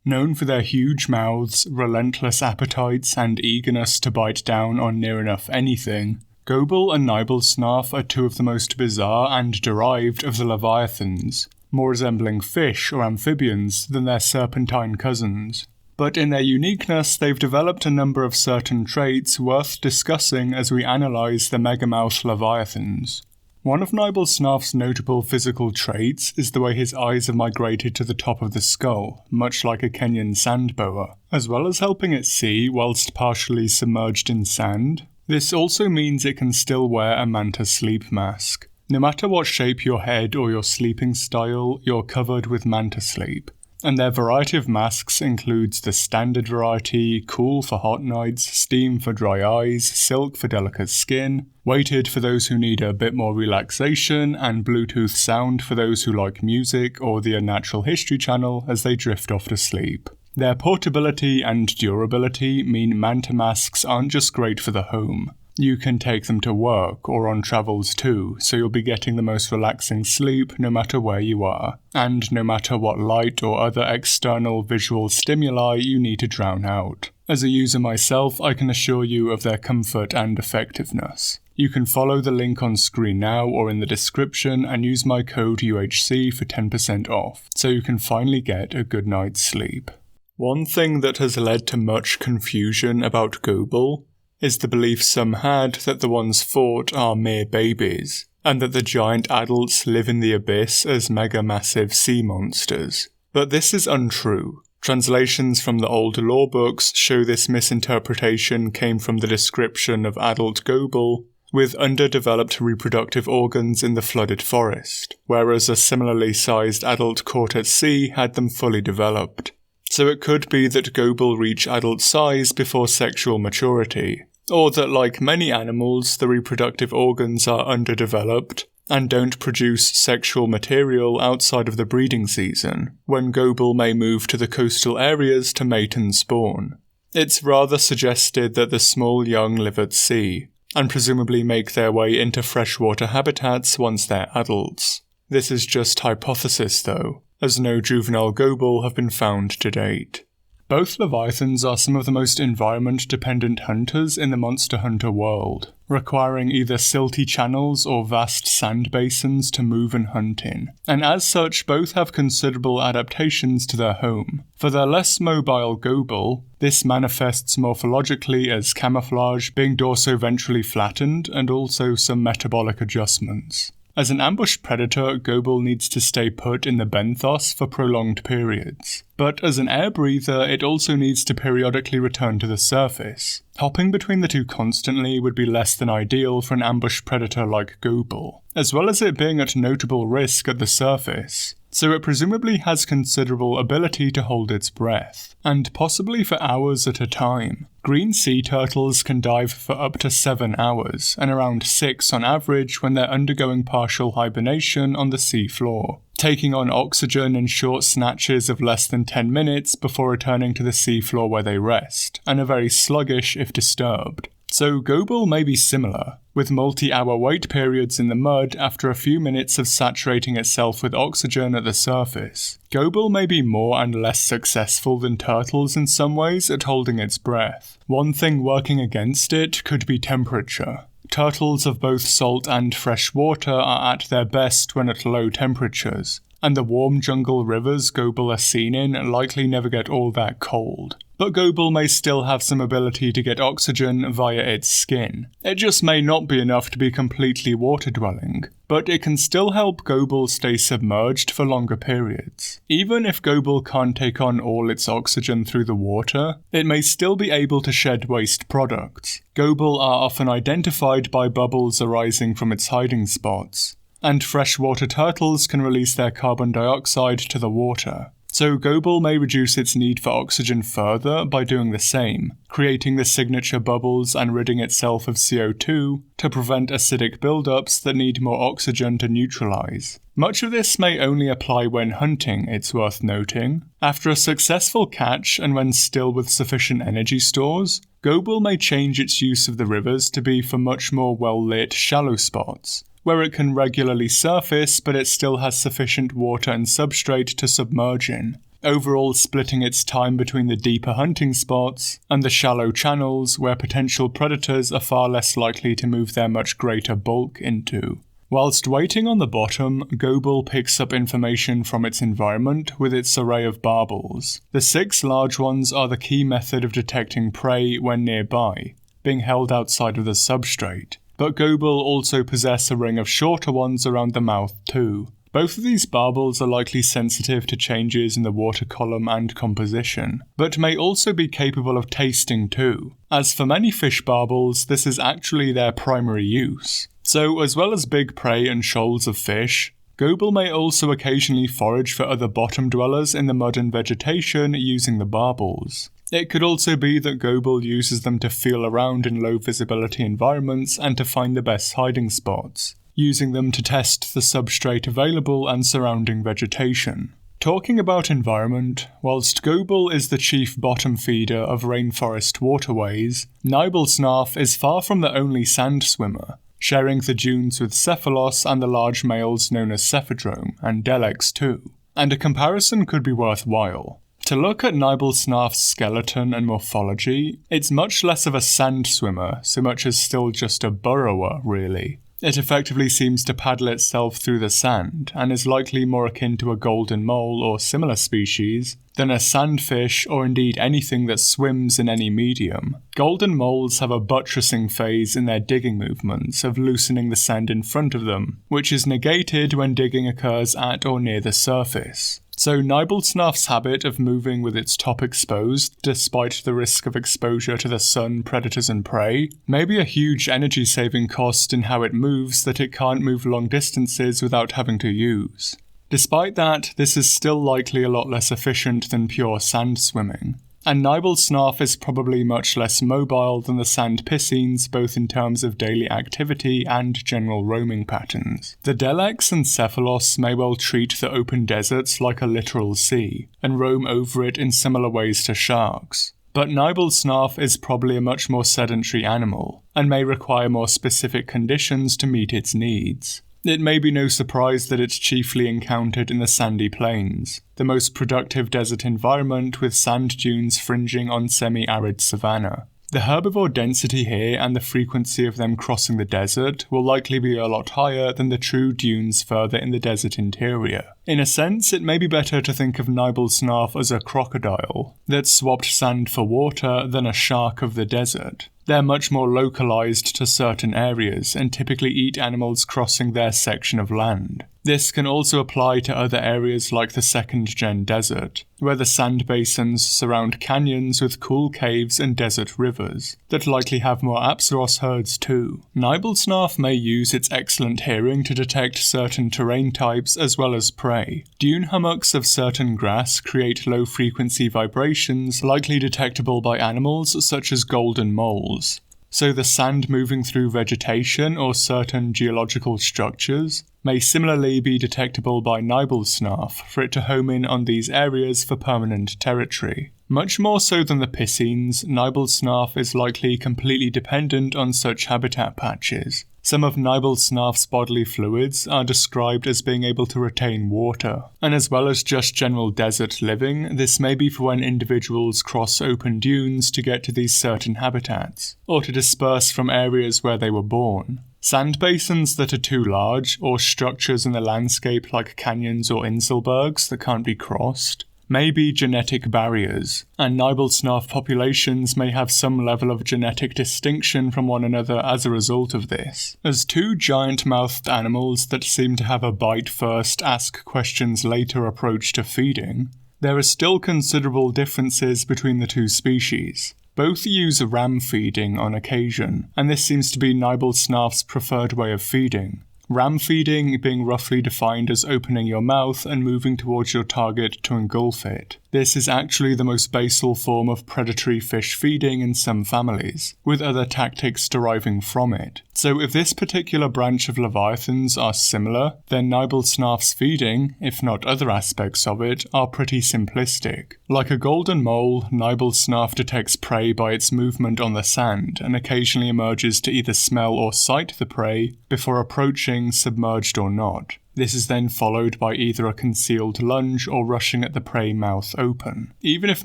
Known for their huge mouths, relentless appetites, and eagerness to bite down on near enough anything, Gobul and Nibelsnarf are two of the most bizarre and derived of the leviathans, more resembling fish or amphibians than their serpentine cousins. But in their uniqueness, they've developed a number of certain traits worth discussing as we analyse the megamouth leviathans. One of Nibelsnarf's notable physical traits is the way his eyes have migrated to the top of the skull, much like a Kenyan sand boa. As well as helping it see whilst partially submerged in sand, this also means it can still wear a manta sleep mask. No matter what shape your head or your sleeping style, you're covered with manta sleep. And their variety of masks includes the standard variety, cool for hot nights, steam for dry eyes, silk for delicate skin, weighted for those who need a bit more relaxation, and Bluetooth sound for those who like music or the Unnatural History channel as they drift off to sleep. Their portability and durability mean manta masks aren't just great for the home. You can take them to work or on travels too, so you'll be getting the most relaxing sleep no matter where you are, and no matter what light or other external visual stimuli you need to drown out. As a user myself, I can assure you of their comfort and effectiveness. You can follow the link on screen now or in the description and use my code UHC for 10% off, so you can finally get a good night's sleep. One thing that has led to much confusion about Gobul is the belief some had that the ones fought are mere babies, and that the giant adults live in the abyss as mega-massive sea monsters. But this is untrue. Translations from the old law books show this misinterpretation came from the description of adult Gobul with underdeveloped reproductive organs in the flooded forest, whereas a similarly sized adult caught at sea had them fully developed. So it could be that Gobul reach adult size before sexual maturity, or that like many animals, the reproductive organs are underdeveloped and don't produce sexual material outside of the breeding season, when Gobul may move to the coastal areas to mate and spawn. It's rather suggested that the small young live at sea, and presumably make their way into freshwater habitats once they're adults. This is just hypothesis though, as no juvenile Gobul have been found to date. Both leviathans are some of the most environment-dependent hunters in the Monster Hunter world, requiring either silty channels or vast sand basins to move and hunt in, and as such both have considerable adaptations to their home. For their less mobile Gobul, this manifests morphologically as camouflage, being dorso-ventrally flattened, and also some metabolic adjustments. As an ambush predator, Gobul needs to stay put in the benthos for prolonged periods. But as an air breather, it also needs to periodically return to the surface. Hopping between the two constantly would be less than ideal for an ambush predator like Gobul, as well as it being at notable risk at the surface. So it presumably has considerable ability to hold its breath, and possibly for hours at a time. Green sea turtles can dive for up to 7 hours, and around 6 on average when they're undergoing partial hibernation on the sea floor, taking on oxygen in short snatches of less than 10 minutes before returning to the sea floor where they rest, and are very sluggish if disturbed. So Gobul may be similar, with multi-hour wait periods in the mud after a few minutes of saturating itself with oxygen at the surface. Gobul may be more and less successful than turtles in some ways at holding its breath. One thing working against it could be temperature. Turtles of both salt and fresh water are at their best when at low temperatures, and the warm jungle rivers Gobul are seen in likely never get all that cold. But Gobul may still have some ability to get oxygen via its skin. It just may not be enough to be completely water-dwelling, but it can still help Gobul stay submerged for longer periods. Even if Gobul can't take on all its oxygen through the water, it may still be able to shed waste products. Gobul are often identified by bubbles arising from its hiding spots, and freshwater turtles can release their carbon dioxide to the water. So Gobul may reduce its need for oxygen further by doing the same, creating the signature bubbles and ridding itself of CO2 to prevent acidic buildups that need more oxygen to neutralize. Much of this may only apply when hunting, it's worth noting. After a successful catch and when still with sufficient energy stores, Gobul may change its use of the rivers to be for much more well-lit shallow spots, where it can regularly surface but it still has sufficient water and substrate to submerge in. overall splitting its time between the deeper hunting spots and the shallow channels where potential predators are far less likely to move their much greater bulk into. Whilst waiting on the bottom, Gobul picks up information from its environment with its array of barbels. The 6 large ones are the key method of detecting prey when nearby, being held outside of the substrate, but Gobul also possess a ring of shorter ones around the mouth too. Both of these barbels are likely sensitive to changes in the water column and composition, but may also be capable of tasting too. As for many fish barbels, this is actually their primary use. So, as well as big prey and shoals of fish, Gobul may also occasionally forage for other bottom dwellers in the mud and vegetation using the barbels. It could also be that Gobul uses them to feel around in low visibility environments and to find the best hiding spots, using them to test the substrate available and surrounding vegetation. Talking about environment, whilst Gobul is the chief bottom feeder of rainforest waterways, Nibelsnarf is far from the only sand swimmer, sharing the dunes with Cephalos and the large males known as Cephadrome, and Delex too. And a comparison could be worthwhile. To look at Nibelsnarf's skeleton and morphology, it's much less of a sand swimmer, so much as still just a burrower, really. It effectively seems to paddle itself through the sand, and is likely more akin to a golden mole or similar species than a sandfish or indeed anything that swims in any medium. Golden moles have a buttressing phase in their digging movements of loosening the sand in front of them, which is negated when digging occurs at or near the surface. So Nibelsnarf's habit of moving with its top exposed, despite the risk of exposure to the sun, predators and prey, may be a huge energy-saving cost in how it moves that it can't move long distances without having to use. Despite that, this is still likely a lot less efficient than pure sand swimming. And Nibelsnarf is probably much less mobile than the sand piscines both in terms of daily activity and general roaming patterns. The Delex and Cephalos may well treat the open deserts like a literal sea, and roam over it in similar ways to sharks. But Nibelsnarf is probably a much more sedentary animal, and may require more specific conditions to meet its needs. It may be no surprise that it's chiefly encountered in the sandy plains, the most productive desert environment with sand dunes fringing on semi-arid savanna. The herbivore density here and the frequency of them crossing the desert will likely be a lot higher than the true dunes further in the desert interior. In a sense, it may be better to think of Nibelsnarf as a crocodile that swapped sand for water than a shark of the desert. They're much more localized to certain areas and typically eat animals crossing their section of land. This can also apply to other areas like the second-gen desert, where the sand basins surround canyons with cool caves and desert rivers, that likely have more Apsaros herds too. Nibelsnarf may use its excellent hearing to detect certain terrain types as well as prey. Dune hummocks of certain grass create low-frequency vibrations likely detectable by animals such as golden moles. So the sand moving through vegetation or certain geological structures may similarly be detectable by Nibelsnarf for it to home in on these areas for permanent territory. Much more so than the piscines, Nibelsnarf is likely completely dependent on such habitat patches. Some of Nibelsnarf's bodily fluids are described as being able to retain water, and as well as just general desert living, this may be for when individuals cross open dunes to get to these certain habitats, or to disperse from areas where they were born. Sand basins that are too large, or structures in the landscape like canyons or inselbergs that can't be crossed, may be genetic barriers, and Nibelsnarf populations may have some level of genetic distinction from one another as a result of this. As two giant-mouthed animals that seem to have a bite-first, ask-questions-later approach to feeding, there are still considerable differences between the two species. Both use ram feeding on occasion, and this seems to be Nibelsnarf's preferred way of feeding. Ram feeding being roughly defined as opening your mouth and moving towards your target to engulf it. This is actually the most basal form of predatory fish feeding in some families, with other tactics deriving from it. So if this particular branch of leviathans are similar, then Nibelsnarf's feeding, if not other aspects of it, are pretty simplistic. Like a golden mole, Nibelsnarf detects prey by its movement on the sand, and occasionally emerges to either smell or sight the prey before approaching, submerged or not. This is then followed by either a concealed lunge or rushing at the prey mouth open. Even if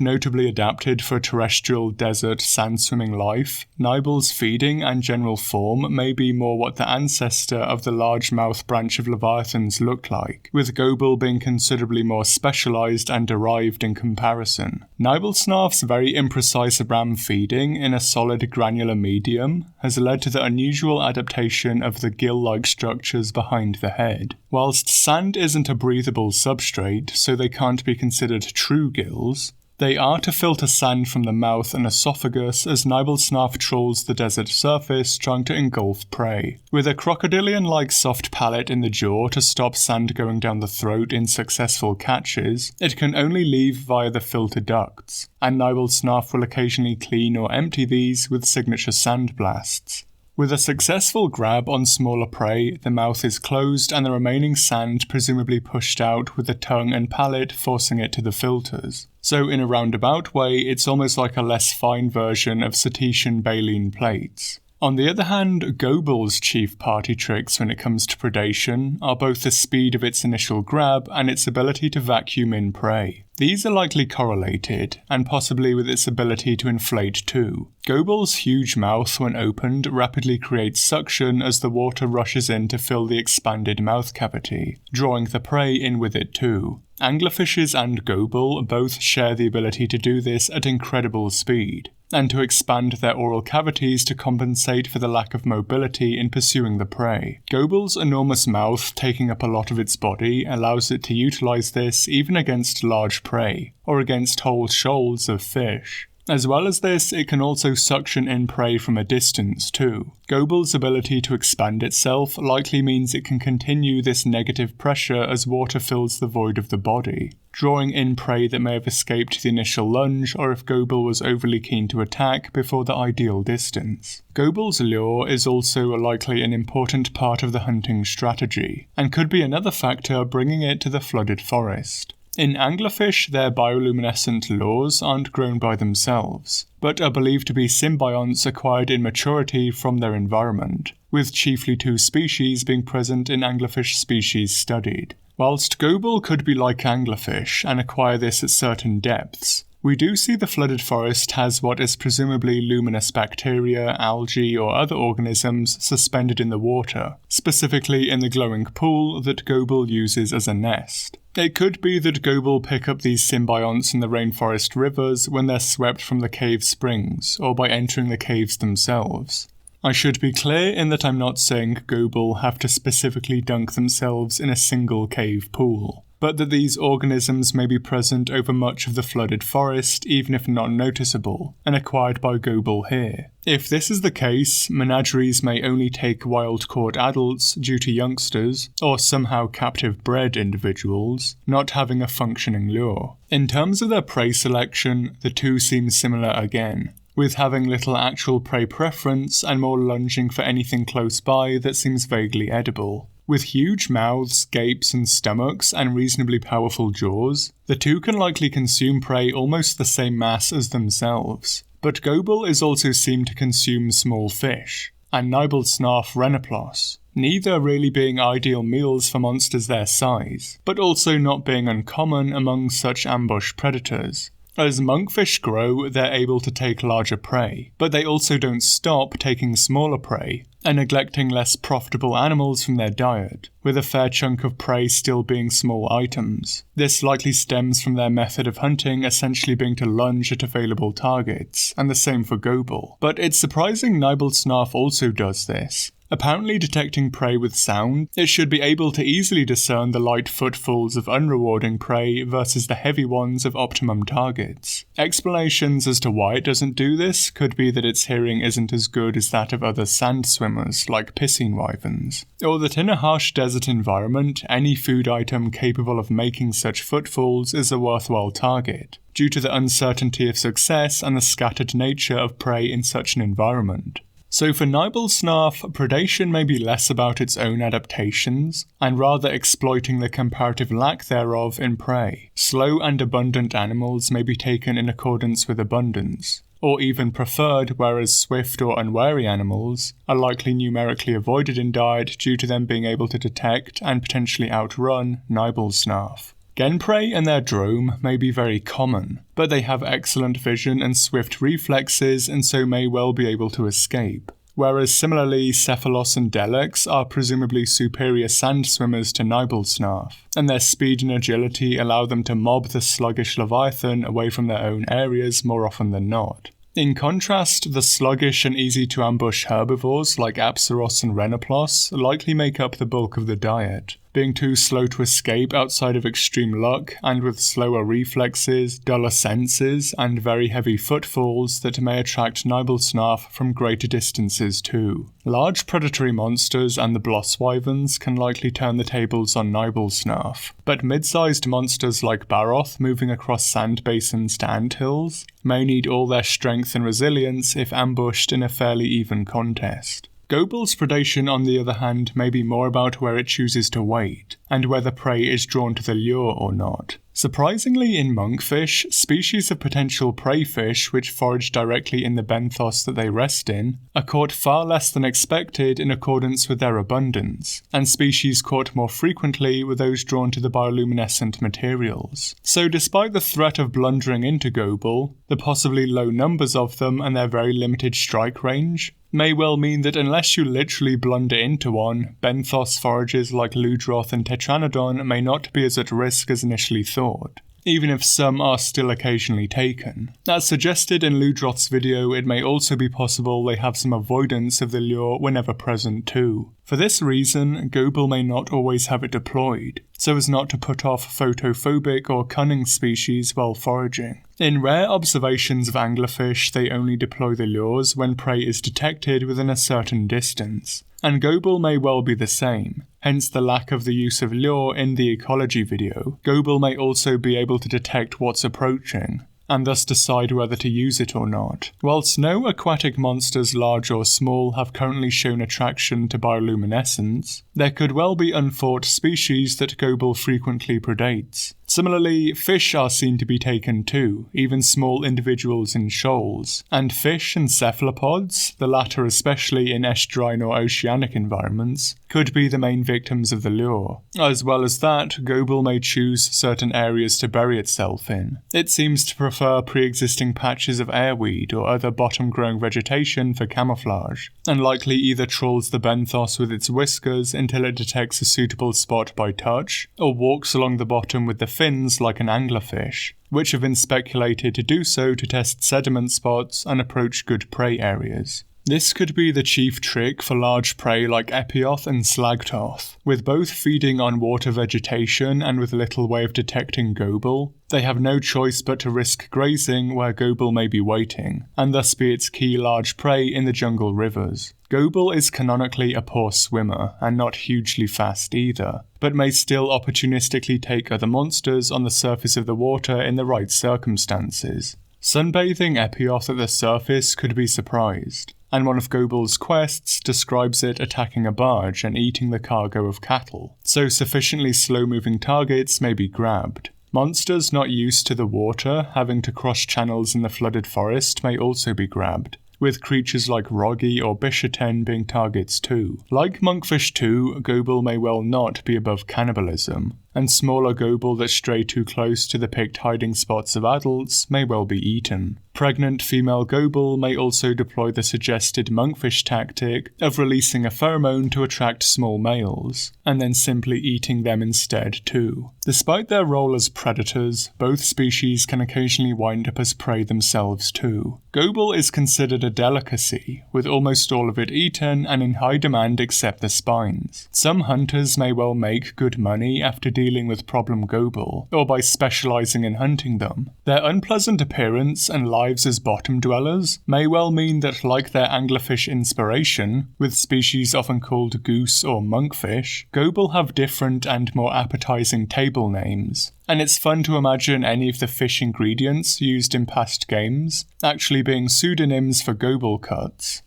notably adapted for terrestrial desert sand-swimming life, Nibel's feeding and general form may be more what the ancestor of the large mouth branch of leviathans looked like, with Gobul being considerably more specialized and derived in comparison. Nibelsnarf's very imprecise ram feeding in a solid granular medium has led to the unusual adaptation of the gill-like structures behind the head. Whilst sand isn't a breathable substrate, so they can't be considered true gills, they are to filter sand from the mouth and esophagus as Nibelsnarf trawls the desert surface trying to engulf prey. With a crocodilian-like soft palate in the jaw to stop sand going down the throat in successful catches, it can only leave via the filter ducts, and Nibelsnarf will occasionally clean or empty these with signature sand blasts. With a successful grab on smaller prey, the mouth is closed and the remaining sand presumably pushed out with the tongue and palate forcing it to the filters. So in a roundabout way, it's almost like a less fine version of cetacean baleen plates. On the other hand, Gobul's chief party tricks when it comes to predation are both the speed of its initial grab and its ability to vacuum in prey. These are likely correlated, and possibly with its ability to inflate too. Gobul's huge mouth, when opened, rapidly creates suction as the water rushes in to fill the expanded mouth cavity, drawing the prey in with it too. Anglerfishes and Gobul both share the ability to do this at incredible speed, and to expand their oral cavities to compensate for the lack of mobility in pursuing the prey. Gobul's enormous mouth, taking up a lot of its body, allows it to utilize this even against large prey, or against whole shoals of fish. As well as this, it can also suction in prey from a distance too. Gobul's ability to expand itself likely means it can continue this negative pressure as water fills the void of the body, drawing in prey that may have escaped the initial lunge or if Gobul was overly keen to attack before the ideal distance. Gobul's lure is also likely an important part of the hunting strategy, and could be another factor bringing it to the flooded forest. In anglerfish, their bioluminescent lures aren't grown by themselves, but are believed to be symbionts acquired in maturity from their environment, with chiefly 2 species being present in anglerfish species studied. Whilst Gobul could be like anglerfish and acquire this at certain depths, we do see the flooded forest has what is presumably luminous bacteria, algae, or other organisms suspended in the water, specifically in the glowing pool that Gobul uses as a nest. It could be that Gobul pick up these symbionts in the rainforest rivers when they're swept from the cave springs, or by entering the caves themselves. I should be clear in that I'm not saying Gobul have to specifically dunk themselves in a single cave pool, but that these organisms may be present over much of the flooded forest even if not noticeable, and acquired by Gobul here. If this is the case, menageries may only take wild-caught adults due to youngsters, or somehow captive-bred individuals, not having a functioning lure. In terms of their prey selection, the two seem similar again, with having little actual prey preference and more lunging for anything close by that seems vaguely edible. With huge mouths, gapes and stomachs and reasonably powerful jaws, the two can likely consume prey almost the same mass as themselves. But Gobul is also seen to consume small fish, and Nibelsnarf renoplos, neither really being ideal meals for monsters their size, but also not being uncommon among such ambush predators. As monkfish grow, they're able to take larger prey, but they also don't stop taking smaller prey, and neglecting less profitable animals from their diet, with a fair chunk of prey still being small items. This likely stems from their method of hunting essentially being to lunge at available targets, and the same for Gobul. But it's surprising Nibelsnarf also does this. Apparently detecting prey with sound, it should be able to easily discern the light footfalls of unrewarding prey versus the heavy ones of optimum targets. Explanations as to why it doesn't do this could be that its hearing isn't as good as that of other sand swimmers like piscine wyverns, or that in a harsh desert environment, any food item capable of making such footfalls is a worthwhile target, due to the uncertainty of success and the scattered nature of prey in such an environment. So for Nibelsnarf, predation may be less about its own adaptations, and rather exploiting the comparative lack thereof in prey. Slow and abundant animals may be taken in accordance with abundance, or even preferred, whereas swift or unwary animals are likely numerically avoided in diet due to them being able to detect and potentially outrun Nibelsnarf. Genprey and their drome may be very common, but they have excellent vision and swift reflexes and so may well be able to escape. Whereas similarly, Cephalos and Delex are presumably superior sand swimmers to Nibelsnarf, and their speed and agility allow them to mob the sluggish Leviathan away from their own areas more often than not. In contrast, the sluggish and easy-to-ambush herbivores like Apsaros and Renoplos likely make up the bulk of the diet, being too slow to escape outside of extreme luck and with slower reflexes, duller senses, and very heavy footfalls that may attract Nibelsnarf from greater distances too. Large predatory monsters and the Blosswyverns can likely turn the tables on Nibelsnarf, but mid-sized monsters like Baroth moving across sand basins to anthills may need all their strength and resilience if ambushed in a fairly even contest. Gobul's predation, on the other hand, may be more about where it chooses to wait, and whether prey is drawn to the lure or not. Surprisingly, in monkfish, species of potential prey fish which forage directly in the benthos that they rest in are caught far less than expected in accordance with their abundance, and species caught more frequently were those drawn to the bioluminescent materials. So despite the threat of blundering into Gobul, the possibly low numbers of them and their very limited strike range may well mean that unless you literally blunder into one, benthos foragers like Ludroth and Tetranodon may not be as at risk as initially thought, even if some are still occasionally taken. As suggested in Ludroth's video, it may also be possible they have some avoidance of the lure whenever present too. For this reason, Gobul may not always have it deployed, so as not to put off photophobic or cunning species while foraging. In rare observations of anglerfish, they only deploy the lures when prey is detected within a certain distance, and Gobul may well be the same, hence the lack of the use of lure in the ecology video. Gobul may also be able to detect what's approaching, and thus decide whether to use it or not. Whilst no aquatic monsters large or small have currently shown attraction to bioluminescence, there could well be unfought species that Gobul frequently predates. Similarly, fish are seen to be taken too, even small individuals in shoals, and fish and cephalopods, the latter especially in estuarine or oceanic environments, could be the main victims of the lure. As well as that, Gobul may choose certain areas to bury itself in. It seems to prefer pre-existing patches of airweed or other bottom-growing vegetation for camouflage, and likely either trawls the benthos with its whiskers until it detects a suitable spot by touch, or walks along the bottom with the fins like an anglerfish, which have been speculated to do so to test sediment spots and approach good prey areas. This could be the chief trick for large prey like epioth and slagtoth. With both feeding on water vegetation and with little way of detecting Gobul, they have no choice but to risk grazing where Gobul may be waiting, and thus be its key large prey in the jungle rivers. Gobul is canonically a poor swimmer, and not hugely fast either, but may still opportunistically take other monsters on the surface of the water in the right circumstances. Sunbathing epioth at the surface could be surprised, and one of Gobul's quests describes it attacking a barge and eating the cargo of cattle, so sufficiently slow-moving targets may be grabbed. Monsters not used to the water, having to cross channels in the flooded forest, may also be grabbed, with creatures like Roggy or Bishaten being targets too. Like monkfish too, Gobul may well not be above cannibalism, and smaller Gobul that stray too close to the picked hiding spots of adults may well be eaten. Pregnant female Gobul may also deploy the suggested monkfish tactic of releasing a pheromone to attract small males, and then simply eating them instead too. Despite their role as predators, both species can occasionally wind up as prey themselves too. Gobul is considered a delicacy, with almost all of it eaten and in high demand except the spines. Some hunters may well make good money after dealing with problem Gobul, or by specializing in hunting them. Their unpleasant appearance and lives as bottom dwellers may well mean that, like their anglerfish inspiration, with species often called goose or monkfish, Gobul have different and more appetizing table names. And it's fun to imagine any of the fish ingredients used in past games actually being pseudonyms for Gobul cuts.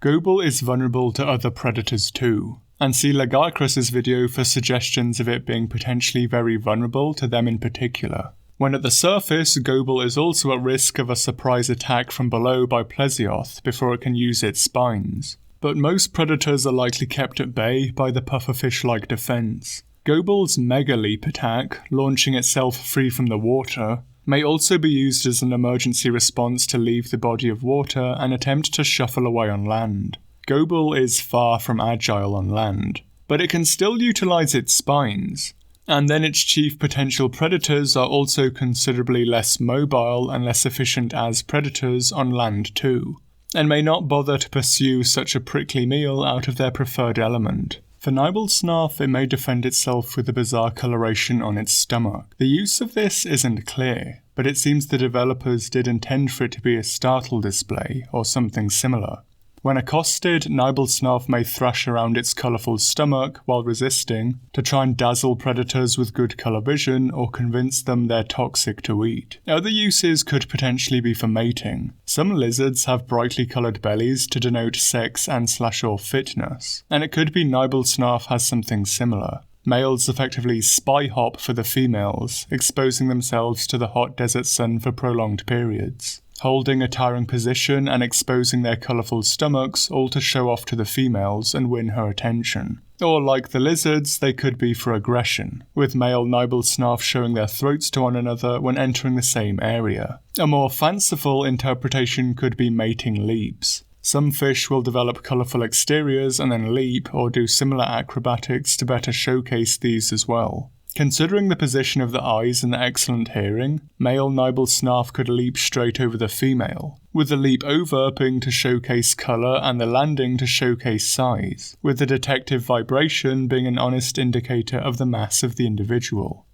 Gobul is vulnerable to other predators too, and see Lagarcrus's video for suggestions of it being potentially very vulnerable to them in particular. When at the surface, Gobul is also at risk of a surprise attack from below by Plesioth before it can use its spines. But most predators are likely kept at bay by the pufferfish-like defense. Gobul's Mega Leap attack, launching itself free from the water, may also be used as an emergency response to leave the body of water and attempt to shuffle away on land. Gobul is far from agile on land, but it can still utilize its spines. And then its chief potential predators are also considerably less mobile and less efficient as predators on land too, and may not bother to pursue such a prickly meal out of their preferred element. For Nibelsnarf, it may defend itself with a bizarre coloration on its stomach. The use of this isn't clear, but it seems the developers did intend for it to be a startle display or something similar. When accosted, Nibelsnarf may thrash around its colourful stomach while resisting to try and dazzle predators with good colour vision or convince them they're toxic to eat. Other uses could potentially be for mating. Some lizards have brightly coloured bellies to denote sex and/or fitness, and it could be Nibelsnarf has something similar. Males effectively spy hop for the females, exposing themselves to the hot desert sun for prolonged periods, holding a tiring position and exposing their colourful stomachs, all to show off to the females and win her attention. Or like the lizards, they could be for aggression, with male Nibelsnarf showing their throats to one another when entering the same area. A more fanciful interpretation could be mating leaps. Some fish will develop colourful exteriors and then leap or do similar acrobatics to better showcase these as well. Considering the position of the eyes and the excellent hearing, male Nibelsnarf could leap straight over the female, with the leap over being to showcase colour and the landing to showcase size, with the detective vibration being an honest indicator of the mass of the individual.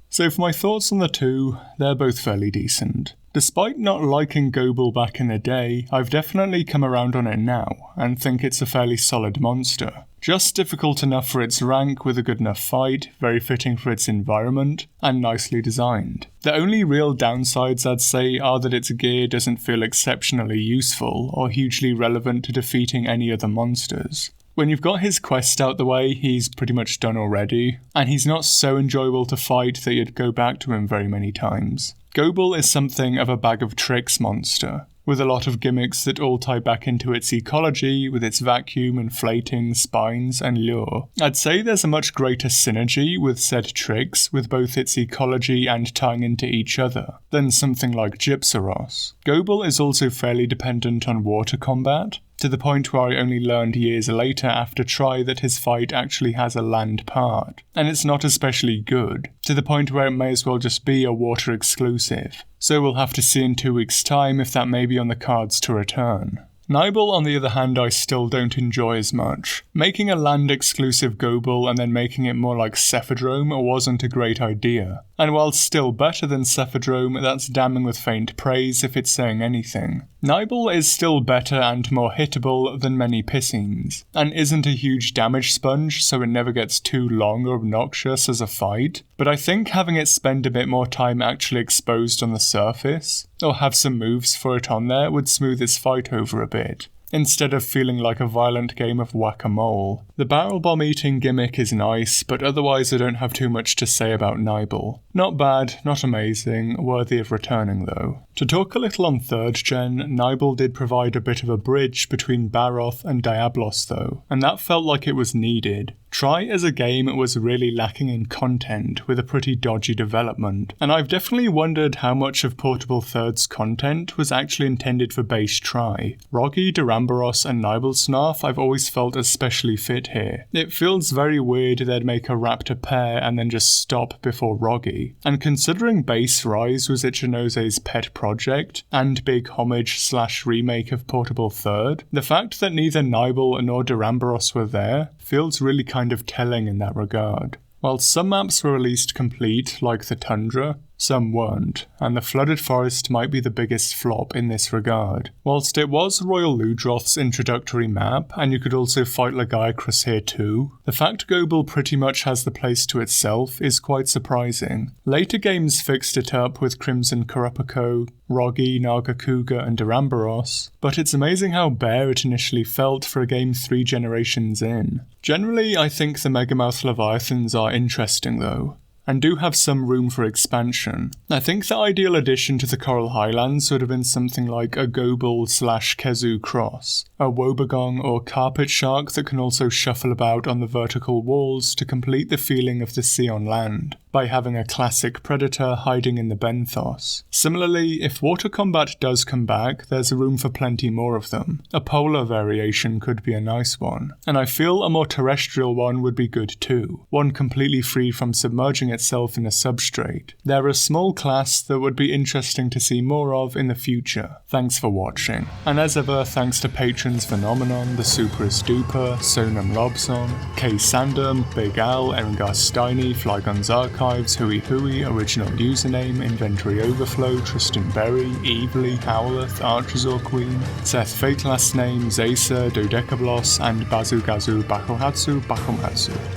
So for my thoughts on the two, they're both fairly decent. Despite not liking Gobul back in the day, I've definitely come around on it now, and think it's a fairly solid monster. Just difficult enough for its rank with a good enough fight, very fitting for its environment, and nicely designed. The only real downsides I'd say are that its gear doesn't feel exceptionally useful or hugely relevant to defeating any other monsters. When you've got his quest out the way, he's pretty much done already, and he's not so enjoyable to fight that you'd go back to him very many times. Gobul is something of a bag of tricks monster, with a lot of gimmicks that all tie back into its ecology with its vacuum, inflating, spines, and lure. I'd say there's a much greater synergy with said tricks with both its ecology and tying into each other than something like Gypsaros. Gobul is also fairly dependent on water combat, to the point where I only learned years later after try that his fight actually has a land part, and it's not especially good, to the point where it may as well just be a water exclusive. So we'll have to see in 2 weeks' time if that may be on the cards to return. Nibel, on the other hand, I still don't enjoy as much. Making a land-exclusive Gobul and then making it more like Cephadrome wasn't a great idea. And while still better than Cephadrome, that's damning with faint praise if it's saying anything. Nibel is still better and more hittable than many Piscines, and isn't a huge damage sponge, so it never gets too long or obnoxious as a fight, but I think having it spend a bit more time actually exposed on the surface, or have some moves for it on there, would smooth its fight over a bit, instead of feeling like a violent game of whack-a-mole. The barrel bomb eating gimmick is nice, but otherwise I don't have too much to say about Nibel. Not bad, not amazing, worthy of returning though. To talk a little on 3rd gen, Nibel did provide a bit of a bridge between Baroth and Diablos though, and that felt like it was needed. Try as a game was really lacking in content with a pretty dodgy development, and I've definitely wondered how much of Portable Third's content was actually intended for base Try. Roggy, Duramboros and Nibelsnarf I've always felt especially fit here. It feels very weird they'd make a raptor pair and then just stop before Roggy, and considering base Rise was Ichinose's pet project and big homage/remake of Portable Third, the fact that neither Nibel nor Duramboros were there feels really kind of telling in that regard. While some maps were released complete, like the Tundra, some weren't, and the Flooded Forest might be the biggest flop in this regard. Whilst it was Royal Ludroth's introductory map, and you could also fight Lagiacrus here too, the fact Gobul pretty much has the place to itself is quite surprising. Later games fixed it up with Crimson Kurapiko, Roggy, Nagakuga and Duramboros, but it's amazing how bare it initially felt for a game 3 generations in. Generally, I think the megamouth leviathans are interesting though. and do have some room for expansion. I think the ideal addition to the Coral Highlands would have been something like a Gobul/Kezu cross, a Woebegong or carpet shark that can also shuffle about on the vertical walls to complete the feeling of the sea on land, by having a classic predator hiding in the benthos. Similarly, if water combat does come back, there's room for plenty more of them. A polar variation could be a nice one, and I feel a more terrestrial one would be good too, one completely free from submerging itself in a substrate. They're a small class that would be interesting to see more of in the future. Thanks for watching, and as ever, thanks to patrons Phenomenon, The Superist Duper, Sonam Robson, K. Sandom, Big Al, Engar Steiny, Flyguns Archives, Hui Hui, Original Username, Inventory Overflow, Tristan Berry, Evely, Howleth, Archazor Queen, Seth Fake Last Name, Zacer, Dodecablos, and Bazugazu Bakuhatsu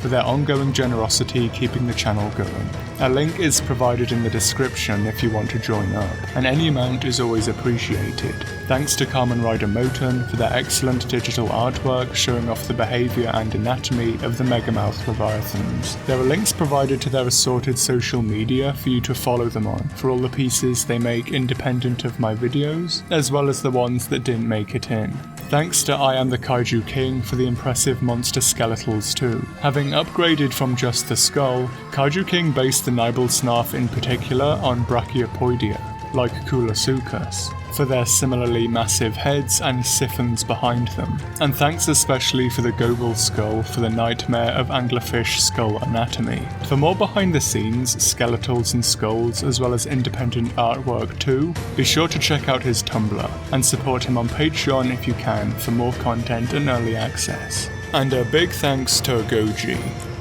for their ongoing generosity keeping the channel going. A link is provided in the description if you want to join up, and any amount is always appreciated. Thanks to Kamen Rider Moten for their excellent digital artwork showing off the behaviour and anatomy of the megamouth leviathans. There are links provided to their assorted social media for you to follow them on, for all the pieces they make independent of my videos, as well as the ones that didn't make it in. Thanks to I Am the Kaijuking for the impressive monster skeletals too. Having upgraded from just the skull, Kaijuking based the Nibelsnarf in particular on Brachiopodia, like Kulasukas, for their similarly massive heads and siphons behind them, and thanks especially for the Gobul skull for the nightmare of anglerfish skull anatomy. For more behind the scenes, skeletals and skulls, as well as independent artwork too, be sure to check out his Tumblr, and support him on Patreon if you can for more content and early access. And a big thanks to Goji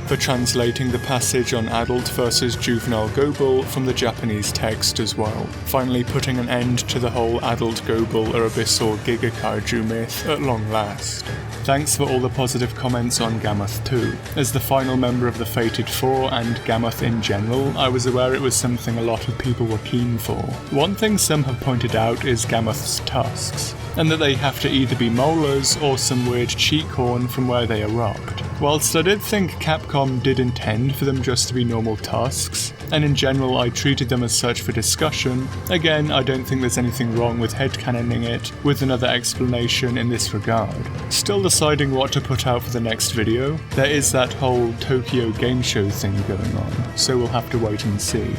for translating the passage on adult versus juvenile Gobul from the Japanese text as well, finally putting an end to the whole adult Gobul or abyssal Giga Kaiju myth at long last. Thanks for all the positive comments on Gammoth too. As the final member of the Fated Four and Gammoth in general, I was aware it was something a lot of people were keen for. One thing some have pointed out is Gammoth's tusks, and that they have to either be molars or some weird cheek horn from where they erupt. Whilst I did think Capcom did intend for them just to be normal tusks, and in general I treated them as such for discussion, again I don't think there's anything wrong with headcanoning it with another explanation in this regard. Still deciding what to put out for the next video. There is that whole Tokyo Game Show thing going on, so we'll have to wait and see.